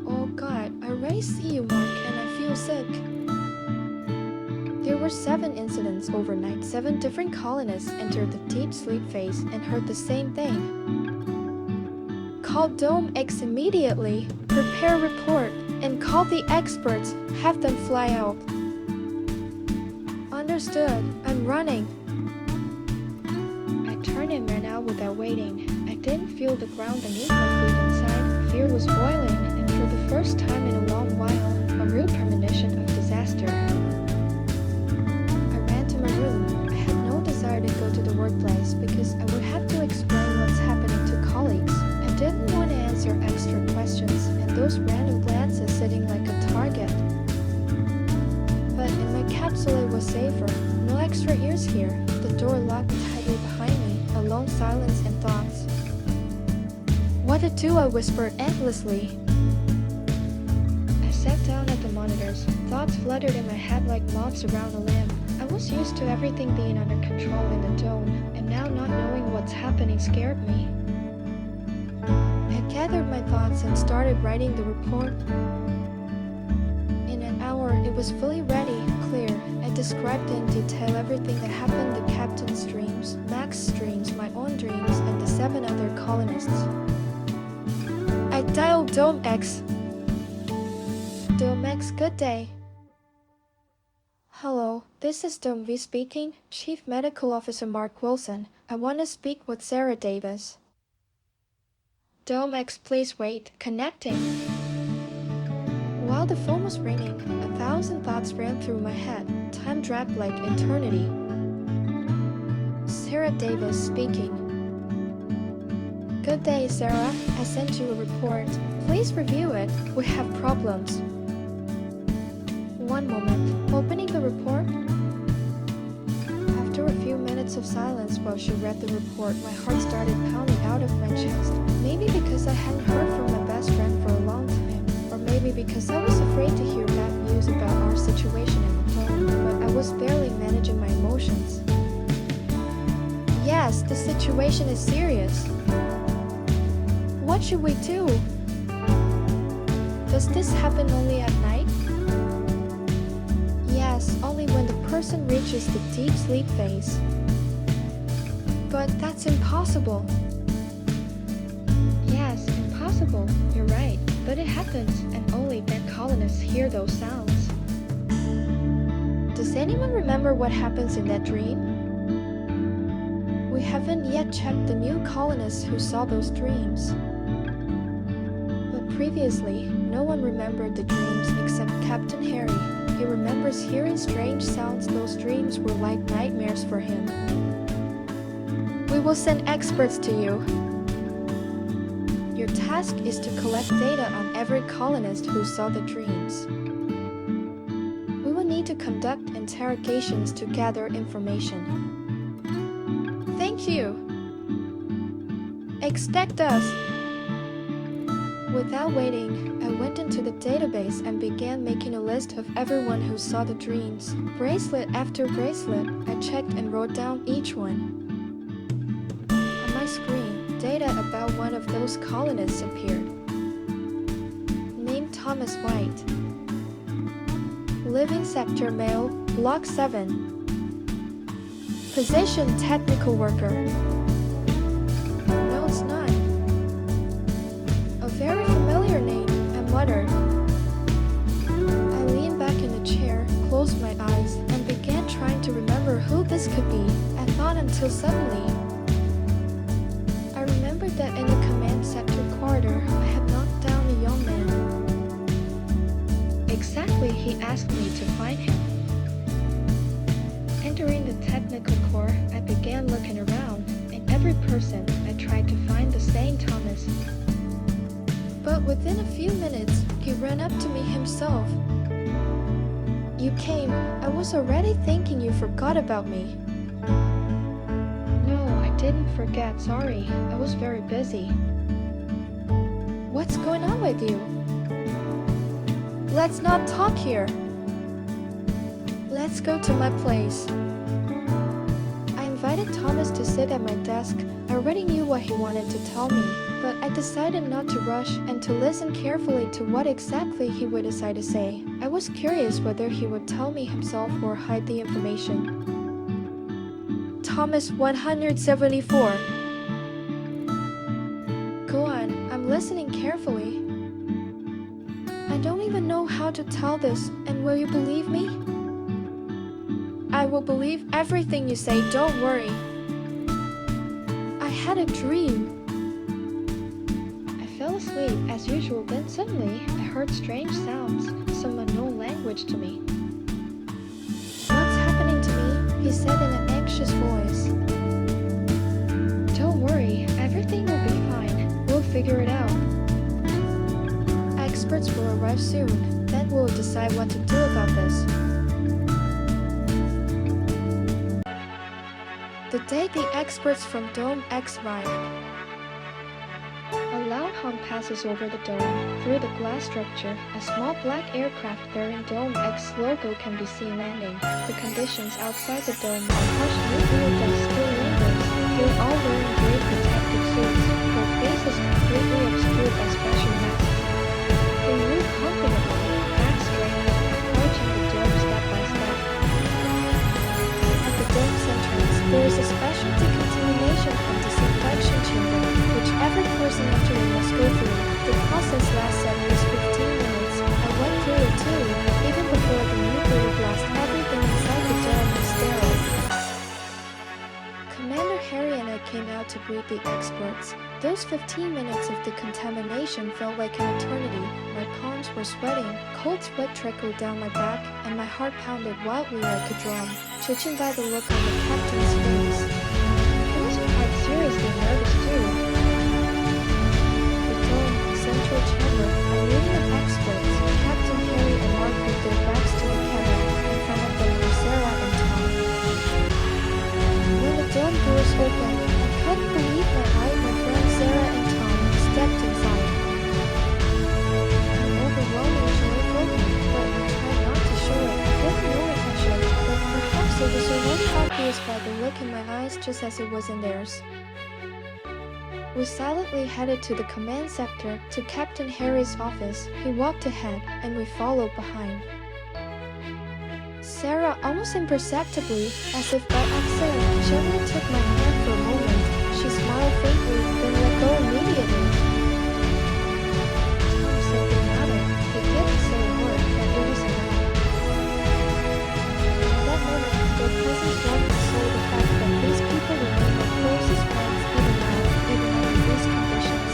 Oh God, I already see you, Mark, and I feel sick. There were 7 incidents overnight. 7 different colonists entered the deep sleep phase and heard the same thing. Call Dome X immediately, prepare report, and call the experts, have them fly out. Understood, I'm running. I turned and ran out without waiting. I didn't feel the ground beneath my feet inside. Fear was boiling, and for the first time in a long while, a real premonition of disaster. I ran to my room. I had no desire to go to the workplace because I would have to explain what's happening to colleagues. I didn't want to answer extra questions and those random glances sitting like a target. But in my capsule it was safer. No extra ears here. The door locked tightly behind me. A lone silence and thoughts. What to do? I whispered endlessly. I sat down at the monitors. Thoughts fluttered in my head like moths around a lamp. I was used to everything being under control in the dome, and now not knowing what's happening scared me. I gathered my thoughts and started writing the report. In an hour, it was fully ready, clear. I described in detail everything that happened, the Captain's dreams, Max's dreams, my own dreams, and the 7 other colonists. I dialed Dome X. Dome X, good day. Hello, this is Dome V speaking, Chief Medical Officer Mark Wilson. I want to speak with Sarah Davis. Dome X, please wait. Connecting. While the phone was ringing, 1,000 thoughts ran through my head. Time dragged like eternity. Sarah Davis speaking. Good day, Sarah. I sent you a report. Please review it. We have problems. One moment. Opening the report. After a few minutes of silence while she read the report, my heart started pounding out of my chest. Maybe because I hadn't heard from my best friend for a long time, or maybe because I was afraid to hear bad news about our situation in the home, but I was barely managing my emotions. Yes, the situation is serious. What should we do? Does this happen only at night? Yes, only when the person reaches the deep sleep phase. But that's impossible. Yes, impossible. You're right. But it happens, and only then colonists hear those sounds. Does anyone remember what happens in that dream? We haven't yet checked the new colonists who saw those dreams. But previously, no one remembered the dreams except Captain Harry. He remembers hearing strange sounds. Those dreams were like nightmares for him. We will send experts to you. Your task is to collect data on every colonist who saw the dreams. We will need to conduct interrogations to gather information. Thank you. Expect us. Without waiting, I went into the database and began making a list of everyone who saw the dreams. Bracelet after bracelet, I checked and wrote down each one. On my screen, data about one of those colonists appeared. Name Thomas White. Living sector male, block 7. Position technical worker. No, it's not. A very familiar name, I muttered. I leaned back in the chair, closed my eyes, and began trying to remember who this could be. I thought until suddenly I remembered that in the command sector corridor, I had knocked down a young man. Exactly, he asked me to find him. Entering the technical core, I began looking around. In every person, I tried to find the same Thomas. But within a few minutes, he ran up to me himself. You came. I was already thinking you forgot about me. No, I didn't forget, sorry. I was very busy. What's going on with you? Let's not talk here. Let's go to my place. I invited Thomas to sit at my desk. I already knew what he wanted to tell me, but I decided not to rush and to listen carefully to what exactly he would decide to say. I was curious whether he would tell me himself or hide the information. Thomas 174. Go on, I'm listening carefully. I don't even know how to tell this, and will you believe me? I will believe everything you say, don't worry. I had a dream. I fell asleep as usual, then suddenly I heard strange sounds, some unknown language to me. What's happening to me? He said in an anxious voice. Don't worry, everything will be fine. We'll figure it out. Experts will arrive soon, then we'll decide what to do about this. The day the experts from Dome X arrived. A loud hum passes over the dome. Through the glass structure, a small black aircraft bearing Dome X logo can be seen landing. The conditions outside the dome are harsh nuclear dust still lingers. They're all wearing great protective suits, their faces completely obscured by special masks. They move confidently, back straight, approaching the dome step by step. At the dome's entrance, There is a special decontamination and disinfection chamber, which every person entering must go through. The process lasts at least 15 minutes. I went through it too, even before the nuclear blast. Everything inside the dome was sterile. Commander Harry and I came out to greet the experts. Those 15 minutes of decontamination felt like an eternity. My palms were sweating, cold sweat trickled down my back, and my heart pounded wildly like a drum, judging by the look on the captain's face. He was quite seriously nervous too. The dome, central chamber, a meeting of experts. Captain Harry and Mark with their backs to the camera. In front of them were Sarah and Tom. When the dome doors opened, I couldn't believe my eyes. My friends Sarah and Tom stepped inside. An overwhelming joy filled me, but I tried not to show it. I didn't know if I should, but perhaps it was already obvious by the look in my eyes just as it was in theirs. We silently headed to the command sector, to Captain Harry's office. He walked ahead, and we followed behind. Sarah, almost imperceptibly, as if by accident, gently took my hand for a moment. She smiled faintly, then let go immediately. Tom said the matter. He didn't say a word, but it was enough. In that moment, their presence wanted to show the fact that these people remain my closest friends even now, even under these conditions.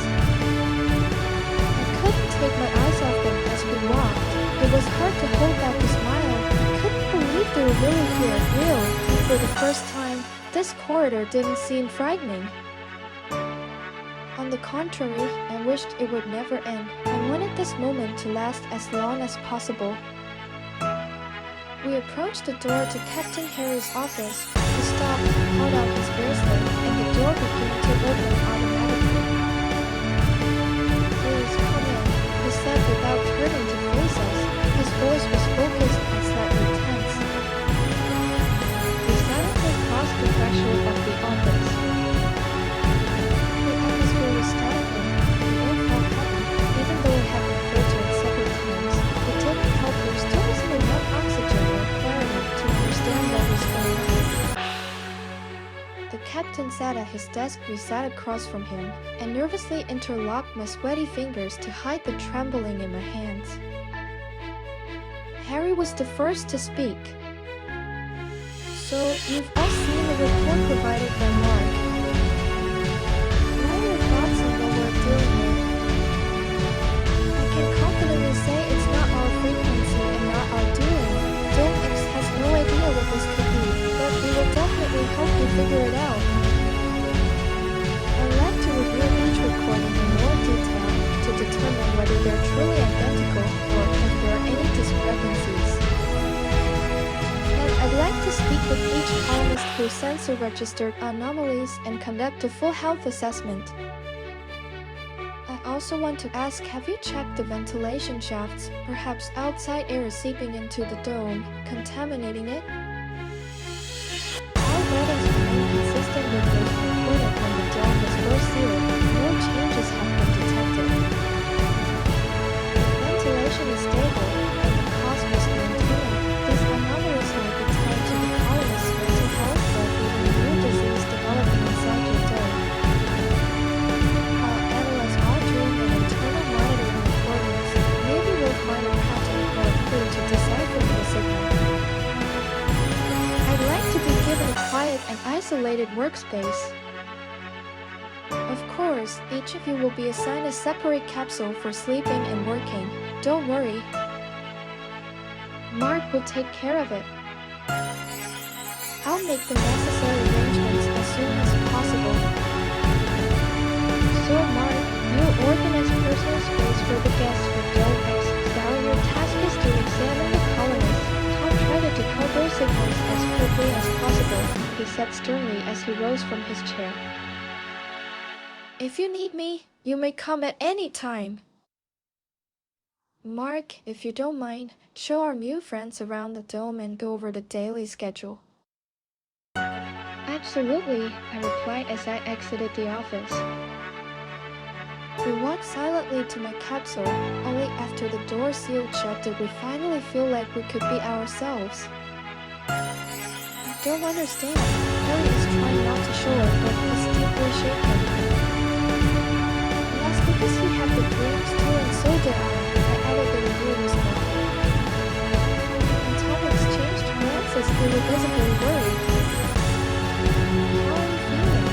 I couldn't take my eyes off them as we walked. It was hard to hold back a smile. I couldn't believe they were really here, real, and for the first time, this corridor didn't seem frightening. On the contrary, I wished it would never end. I wanted this moment to last as long as possible. We approached the door to Captain Harry's office. He stopped, held out his bracelet, and the door began to open automatically. "Please come in," he said without turning to face us. His voice was focused and slightly tense. We silently crossed the threshold of the office. The atmosphere was stifling. The air felt heavy, even though it had been filtered several times. It didn't help there still wasn't enough oxygen or clarity to understand what was going on. The captain sat at his desk. We sat across from him, and nervously interlocked my sweaty fingers to hide the trembling in my hands. Harry was the first to speak. "So, you've all seen the report provided by Mark. What are your thoughts on what we're dealing with?" "I can confidently say it's not our frequency and not our doing. Dome X has no idea what this could be, but we will definitely help you figure it out." I'd like to review each recording in more detail to determine whether they're truly identical or if there are any discrepancies. And I'd like to speak with each colonist who sensor-registered anomalies and conduct a full health assessment. I also want to ask, have you checked the ventilation shafts? Perhaps outside air is seeping into the dome, contaminating it? All readings remain consistent with those reported when the dome was first sealed. No changes have been detected. The ventilation is stable, and the cost was maintained. These anomalies may be tied to the colonists' mental health or even new disease developing inside your dome. I'll analyze all dream and internal monitoring recordings. Maybe we'll find a pattern or a clue to decipher the signal. I'd like to be given a quiet and isolated workspace. Of course, each of you will be assigned a separate capsule for sleeping and working. Don't worry. Mark will take care of it. I'll make the necessary arrangements as soon as possible. So Mark, you'll organize personal space for the guests for Dome X. Now your task is to examine the colonists. Tom tried to decode those signals as quickly as possible, he said sternly as he rose from his chair. "If you need me, you may come at any time." Mark, if you don't mind, show our new friends around the dome and go over the daily schedule. Absolutely, I replied as I exited the office. We walked silently to my capsule. Only after the door sealed shut did we finally feel like we could be ourselves. I don't understand. Harry is trying not to show it, but he's deeply shaken. Yes, because he had the dreams too, and so did I added the reviewers book. And Tom exchanged glances. They were visibly worried. How are you feeling?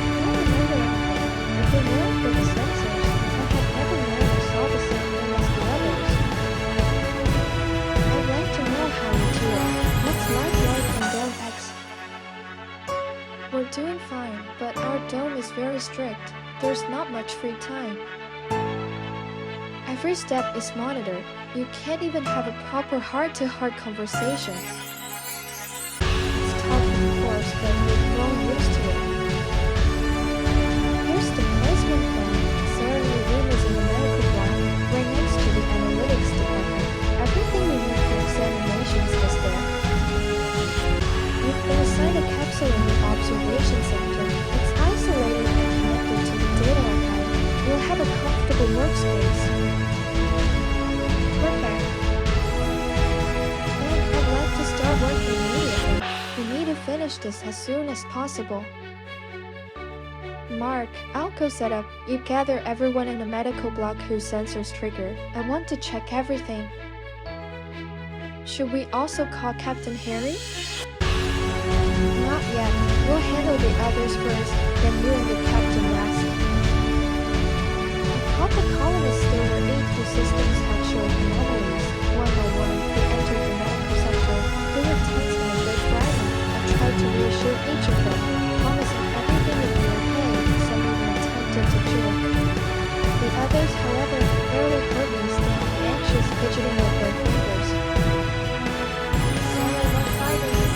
I don't remember anything. If it weren't for the censors, I had never known or saw the same thing as the others. I'd like to know how you two are. What's life like in Dome X? We're doing fine, but our dome is very strict. There's not much free time. Every step is monitored. You can't even have a proper heart-to-heart conversation. It's tough, of course, but we've grown used to it. Here's the placement plan. Sarah and room is in the medical block, right next to the analytics department. Everything we need for examinations is there. You've been assigned a capsule in the observation center. It's isolated and connected to the data archive. You'll have a comfortable workspace. Perfect. Then I'd like to start working immediately. We need to finish this as soon as possible. Mark, I'll go set up. You gather everyone in the medical block whose sensors trigger. I want to check everything. Should we also call Captain Harry? Not yet. We'll handle the others first, then you and the captain last. I caught the colonists. There were 8 whose systems had shown anomalies. One by one, they entered the medical center. They were tense and a bit frightened. I tried to reassure each of them, promising everything would be okay. Some even attempted to joke. The others, however, barely heard me, standing anxious, fidgeting with their fingers. Sarah, not fighting.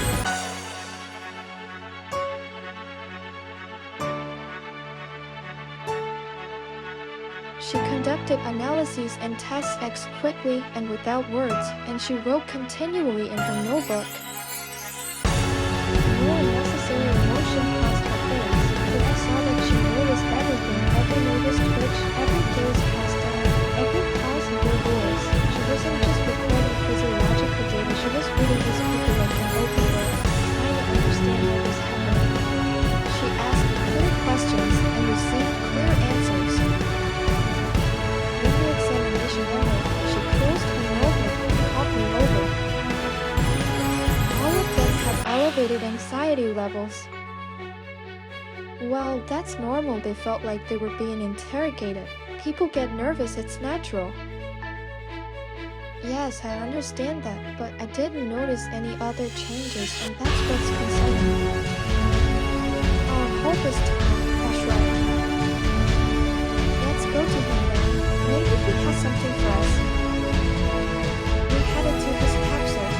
She conducted analyses and tests X quickly and without words, and she wrote continually in her notebook. No unnecessary emotion crossed her face, but I saw that she noticed everything, every nervous twitch, every gaze cast down, every pause in her voice. She wasn't just recording physiological data, she was reading his people like an open book, trying to understand what was happening. She asked clear questions and received clear answers. She closed her notebook and called me over. All of them had elevated anxiety levels. Well, that's normal. They felt like they were being interrogated. People get nervous, it's natural. Yes, I understand that, but I didn't notice any other changes, and that's what's concerning. Our hope is Tom, I shrugged. Let's go to him then. Maybe he has something for us. We headed to his capsule.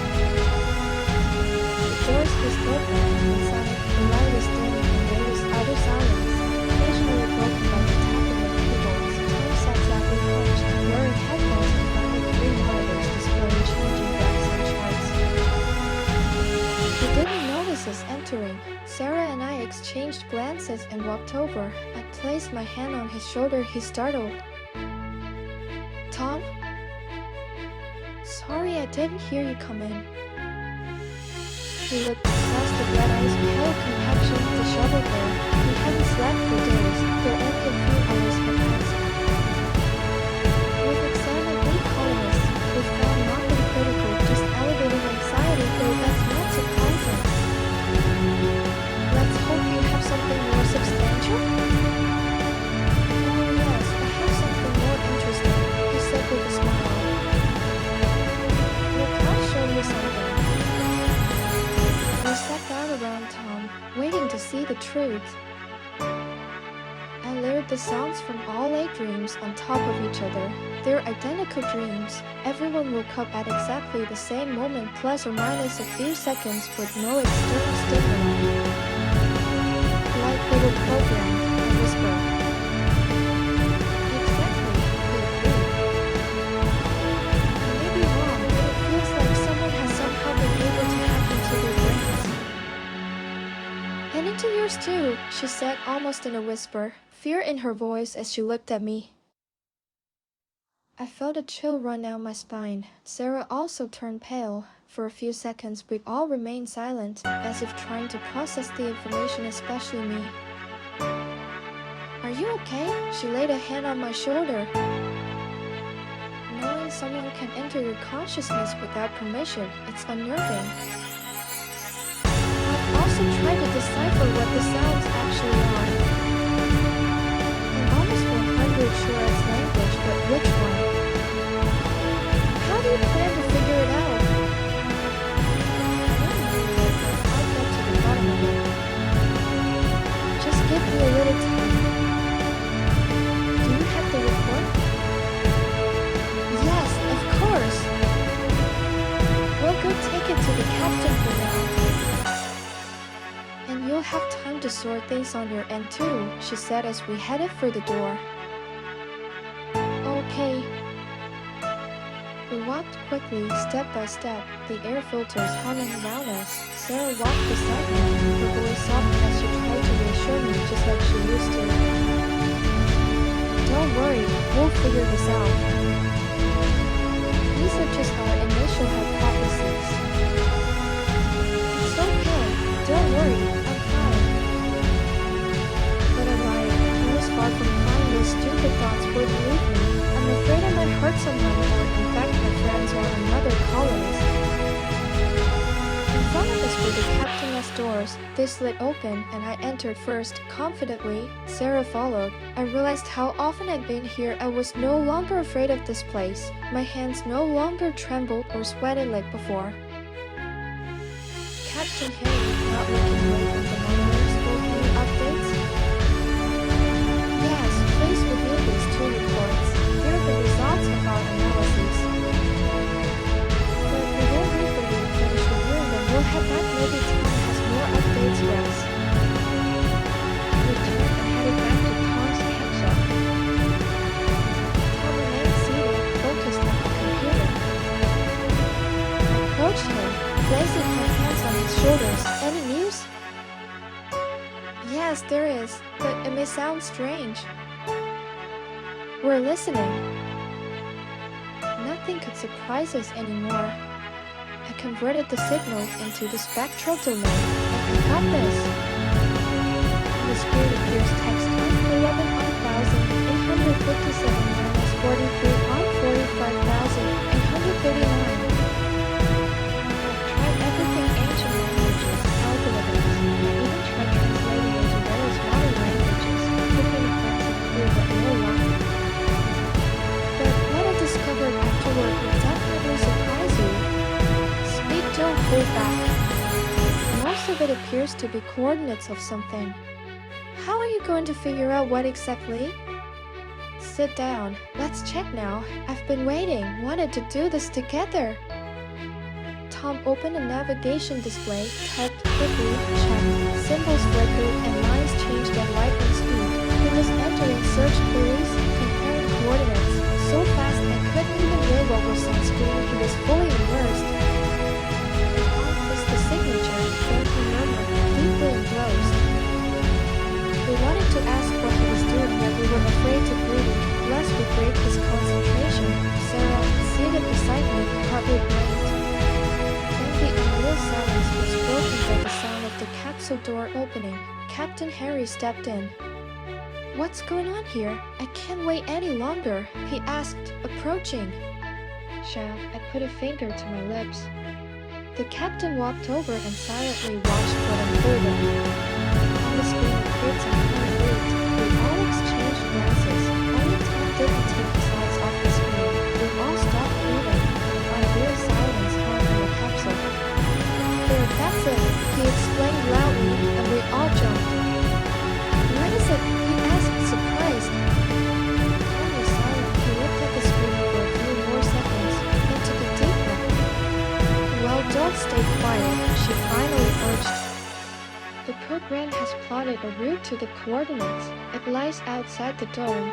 The doors were still open inside. The light was dim and there was utter silence, occasionally broken by the tapping of keyboards. Tom sat sadly hunched, wearing headphones in front of 3 monitors displaying changing graphs and charts. He didn't notice us entering. Sarah and I exchanged glances and walked over. I placed my hand on his shoulder. He startled. Tom? Sorry, I didn't hear you come in. He looked exhausted, red eyes, pale complexion, disheveled hair. He hadn't slept for days, though only a few hours had passed. We've examined 8 colonists. We found nothing critical, just elevated anxiety, though that's not surprising. Let's hope you have something more substantial? Oh yes, I have something more interesting. Said with a smile. Look, I'll show you something. We sat down around Tom, waiting to see the truth. I layered the sounds from all 8 dreams on top of each other. They're identical dreams. Everyone woke up at exactly the same moment, plus or minus a few seconds, with no external stimuli. Like they were programmed, I whispered. And into yours too, she said almost in a whisper, fear in her voice as she looked at me. I felt a chill run down my spine. Sarah also turned pale. For a few seconds, we all remained silent, as if trying to process the information, especially me. Are you okay? She laid a hand on my shoulder. Knowing someone can enter your consciousness without permission, it's unnerving. I've also tried to decipher what the sounds actually are. I'm almost 100 sure it's language, but which one? How do you plan to figure it out? I'll get to the bottom of it. Just give me a little time. Do you have the report? Yes, of course. We'll go take it to the captain for now. And you'll have time to sort things on your end too, she said as we headed for the door. Okay. We walked quickly, step by step, the air filters humming around us. Sarah walked beside me, her voice soft as she tried to reassure me just like she used to. Don't worry, we'll figure this out. These are just our initial hypotheses. It's okay, don't worry, I'm fine. But I lied, I was far from fine. Those stupid thoughts wouldn't leave me. I'm afraid I might hurt someone, or in fact my friends or another colonist. In front of us were the captain's doors. They slid open, and I entered first, confidently. Sarah followed. I realized how often I'd been here. I was no longer afraid of this place. My hands no longer trembled or sweated like before. Captain Harry, not looking away from the monitor, spoke any updates? Yes, please review these two reports. Here are the results of our analysis. But we won't wait for you to finish reviewing them. We'll head back. Maybe Tom has more updates for us. We turned and headed back to Tom's catch-up. Tom remained seated, focused on the computer. I approached him, placing my hands on his shoulders. Any news? Yes, there is, but it may sound strange. We're listening. Nothing could surprise us anymore. I converted the signal into the spectral domain. I got this. On the screen appears text 11,857 minus 43 on 45,839. I've tried everything ancient languages, algorithms. I even tried translating into various modern languages, hoping it makes it clear but no luck. But what I discovered afterward will definitely surprise you. Speak, don't hold back. Most of it appears to be coordinates of something. How are you going to figure out what exactly? Sit down. Let's check now. I've been waiting, wanted to do this together. Tom opened a navigation display, typed quickly, checked, symbols flickered, and lines changed at lightning speed. He was entering search queries, comparing coordinates, so fast I couldn't even read what was on screen. He was fully immersed. On was the signature, then he murmured, deeply engrossed. We wanted to ask what he was doing, yet we were afraid to breathe, lest we break his concentration. Sarah, seated beside me, partly blinked. The unreal silence was broken by the sound of the capsule door opening. Captain Harry stepped in. What's going on here? I can't wait any longer, he asked, approaching. Shav, I put a finger to my lips. The captain walked over and silently watched what unfolded. On the screen appeared some kind of route. We all exchanged glances. Only Tom didn't take his eyes off the screen. We all stopped moving. Unreal silence hung in the capsule. There, that's it, he explained loudly, and we all jumped. What is it? He asked, surprised. Tom was silent. He looked at the screen for a few more seconds, then took a deep breath. Well, don't stay quiet, she finally urged. The program has plotted a route to the coordinates. It lies outside the dome.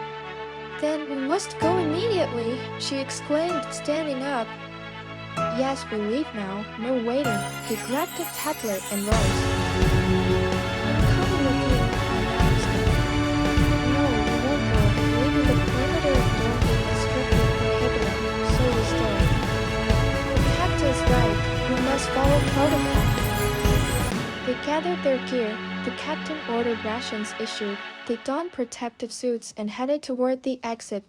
Then we must go immediately, she exclaimed, standing up. Yes, we leave now. No waiting. He grabbed a tablet and rose. I'm coming with you, I announced. No, we won't go. Leaving the perimeter of Dorothy is strictly prohibited, so we stay. The captain's right. We protocol. They gathered their gear, the captain ordered rations issued, they donned protective suits and headed toward the exit,